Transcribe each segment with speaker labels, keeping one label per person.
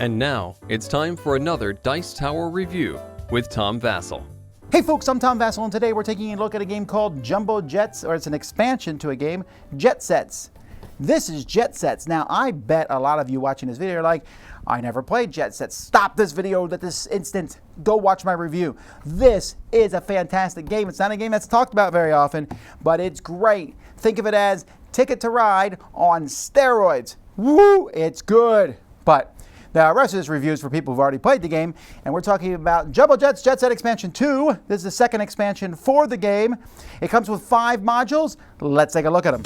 Speaker 1: And now, it's time for another Dice Tower review with Tom Vasel.
Speaker 2: Hey folks, I'm Tom Vasel, and today we're taking a look at a game called Jumbo Jets, or it's an expansion to a game, Jet Sets. This is Jet Sets. Now, I bet a lot of you watching this video are like, I never played Jet Sets. Stop this video at this instant. Go watch my review. This is a fantastic game. It's not a game that's talked about very often, but it's great. Think of it as Ticket to Ride on steroids. Woo! It's good. But the rest of this review is for people who've already played the game, and we're talking about Jumbo Jets Jet Set Expansion 2. This is the second expansion for the game. It comes with 5 modules. Let's take a look at them.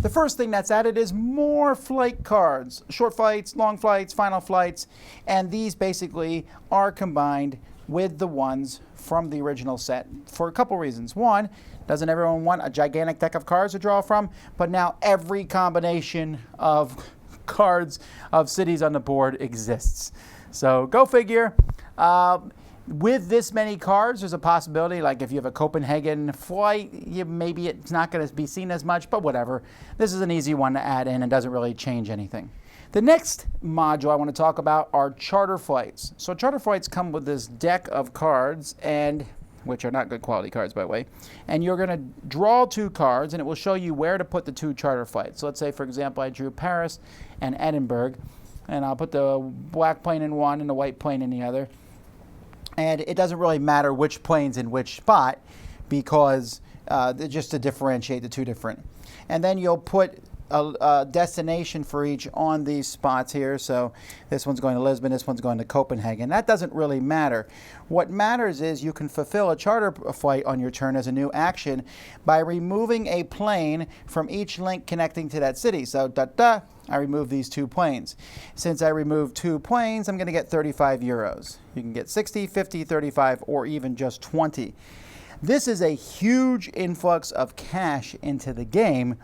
Speaker 2: The first thing that's added is more flight cards, short flights, long flights, final flights, and these basically are combined with the ones from the original set for a couple reasons. One, doesn't everyone want a gigantic deck of cards to draw from? But now every combination of cards of cities on the board exists. So go figure. With this many cards, there's a possibility, like if you have a Copenhagen flight, maybe it's not going to be seen as much, but whatever. This is an easy one to add in and doesn't really change anything. The next module I want to talk about are charter flights. So charter flights come with this deck of cards, and which are not good quality cards, by the way. And you're going to draw 2 cards, and it will show you where to put the 2 charter flights. So let's say, for example, I drew Paris and Edinburgh, and I'll put the black plane in one and the white plane in the other. And it doesn't really matter which plane's in which spot because just to differentiate the 2 different. And then you'll put a destination for each on these spots here. So this one's going to Lisbon, this one's going to Copenhagen. That doesn't really matter. What matters is you can fulfill a charter flight on your turn as a new action by removing a plane from each link connecting to that city. So I remove these 2 planes. Since I remove 2 planes, I'm going to get 35 euros. You can get 60, 50, 35, or even just 20. This is a huge influx of cash into the game.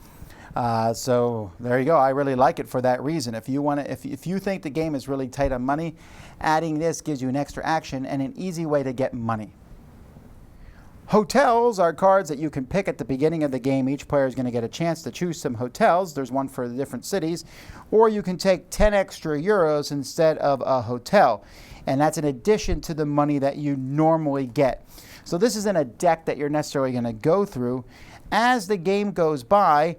Speaker 2: So there you go. I really like it for that reason. If you think the game is really tight on money, adding this gives you an extra action and an easy way to get money. Hotels are cards that you can pick at the beginning of the game. Each player is going to get a chance to choose some hotels. There's one for the different cities. Or you can take 10 extra euros instead of a hotel. And that's in addition to the money that you normally get. So this isn't a deck that you're necessarily going to go through. As the game goes by,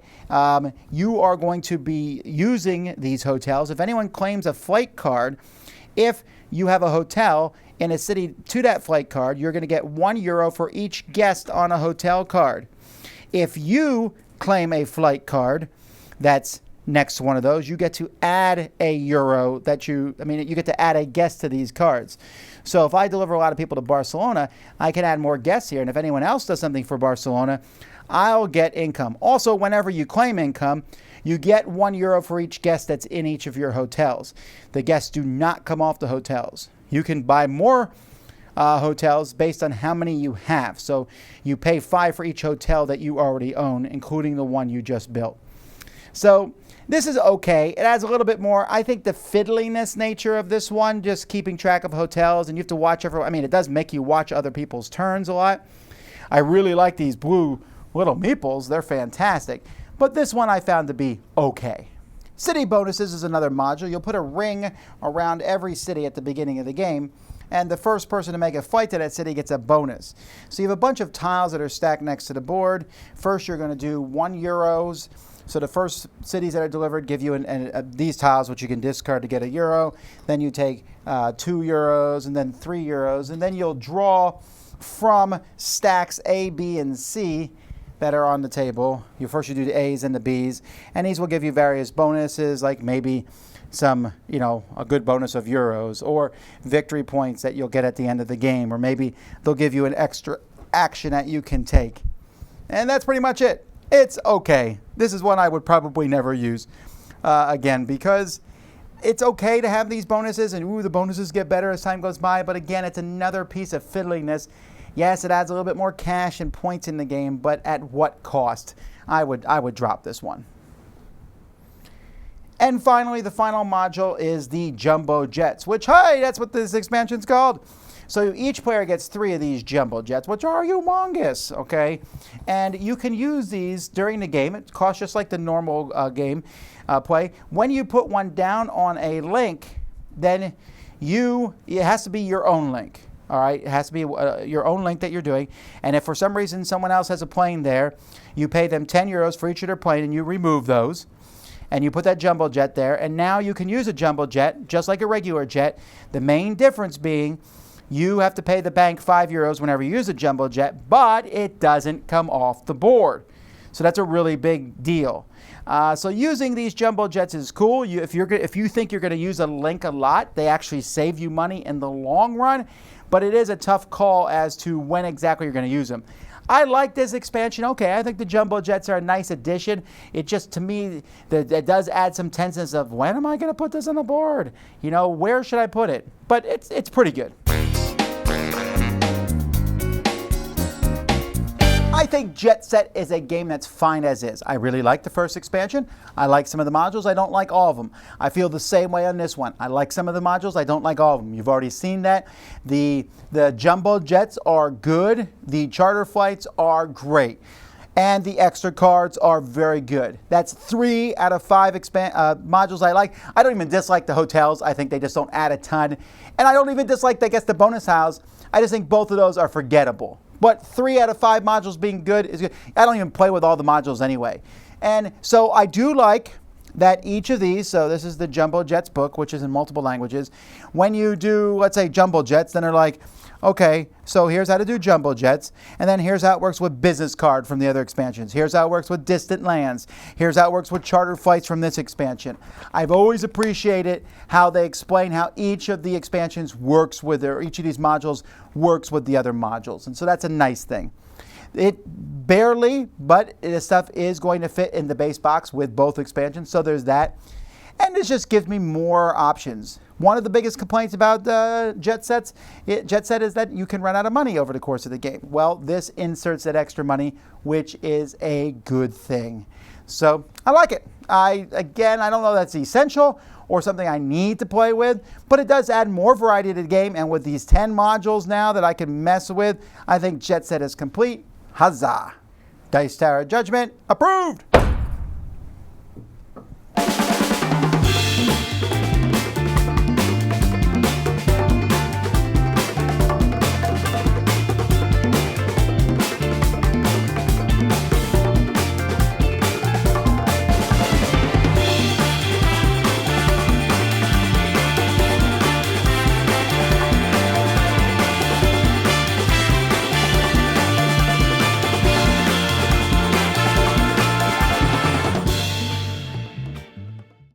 Speaker 2: you are going to be using these hotels. If anyone claims a flight card, if you have a hotel in a city to that flight card, you're going to get €1 for each guest on a hotel card. If you claim a flight card that's next to one of those, you get to add €1 you get to add a guest to these cards. So if I deliver a lot of people to Barcelona, I can add more guests here. And if anyone else does something for Barcelona, I'll get income. Also, whenever you claim income, you get €1 for each guest that's in each of your hotels. The guests do not come off the hotels. You can buy more hotels based on how many you have. So you pay 5 for each hotel that you already own, including the one you just built. So this is okay. It adds a little bit more. I think the fiddliness nature of this one, just keeping track of hotels, and you have to watch it does make you watch other people's turns a lot. I really like these blue little meeples. They're fantastic. But this one I found to be okay. City bonuses is another module. You'll put a ring around every city at the beginning of the game, and the first person to make a flight to that city gets a bonus. So you have a bunch of tiles that are stacked next to the board. First, you're going to do €1. So the first cities that are delivered give you these tiles, which you can discard to get €1. Then you take €2, and then €3, and then you'll draw from stacks A, B, and C that are on the table. You do the A's and the B's, and these will give you various bonuses, like maybe some, a good bonus of euros, or victory points that you'll get at the end of the game, or maybe they'll give you an extra action that you can take. And that's pretty much it. It's okay. This is one I would probably never use again, because it's okay to have these bonuses, and the bonuses get better as time goes by, but again, it's another piece of fiddliness. Yes, it adds a little bit more cash and points in the game, but at what cost? I would drop this one. And finally, the final module is the Jumbo Jets, which, hey, that's what this expansion's called. So each player gets 3 of these Jumbo Jets, which are humongous, okay? And you can use these during the game. It costs just like the normal game play. When you put one down on a link, then it has to be your own link. All right, it has to be your own link that you're doing. And if for some reason someone else has a plane there, you pay them 10 euros for each of their plane and you remove those. And you put that Jumbo Jet there. And now you can use a Jumbo Jet just like a regular jet. The main difference being you have to pay the bank 5 euros whenever you use a Jumbo Jet, but it doesn't come off the board. So that's a really big deal. So using these Jumbo Jets is cool. If you think you're going to use a link a lot, they actually save you money in the long run. But it is a tough call as to when exactly you're going to use them. I like this expansion. Okay, I think the Jumbo Jets are a nice addition. It just, to me, that does add some tenseness of when am I going to put this on the board? You know, where should I put it? But it's pretty good. I think Jet Set is a game that's fine as is. I really like the first expansion. I like some of the modules. I don't like all of them. I feel the same way on this one. I like some of the modules. I don't like all of them. You've already seen that. The Jumbo Jets are good. The charter flights are great. And the extra cards are very good. That's 3 out of 5 modules I like. I don't even dislike the hotels. I think they just don't add a ton. And I don't even dislike, I guess, the bonus house. I just think both of those are forgettable. But 3 out of 5 modules being good is good. I don't even play with all the modules anyway. And so I do like that each of these, so this is the Jumbo Jets book, which is in multiple languages. When you do, let's say, Jumbo Jets, then they're like, okay, so here's how to do Jumbo Jets, and then here's how it works with Business Card from the other expansions. Here's how it works with Distant Lands. Here's how it works with Charter Flights from this expansion. I've always appreciated how they explain how each of the expansions works with, or each of these modules works with the other modules, and so that's a nice thing. It barely, but the stuff is going to fit in the base box with both expansions, so there's that. And this just gives me more options. One of the biggest complaints about Jet Set is that you can run out of money over the course of the game. Well, this inserts that extra money, which is a good thing. So I like it. I don't know that's essential or something I need to play with, but it does add more variety to the game. And with these 10 modules now that I can mess with, I think Jet Set is complete. Huzzah! Dice Tower Judgment approved!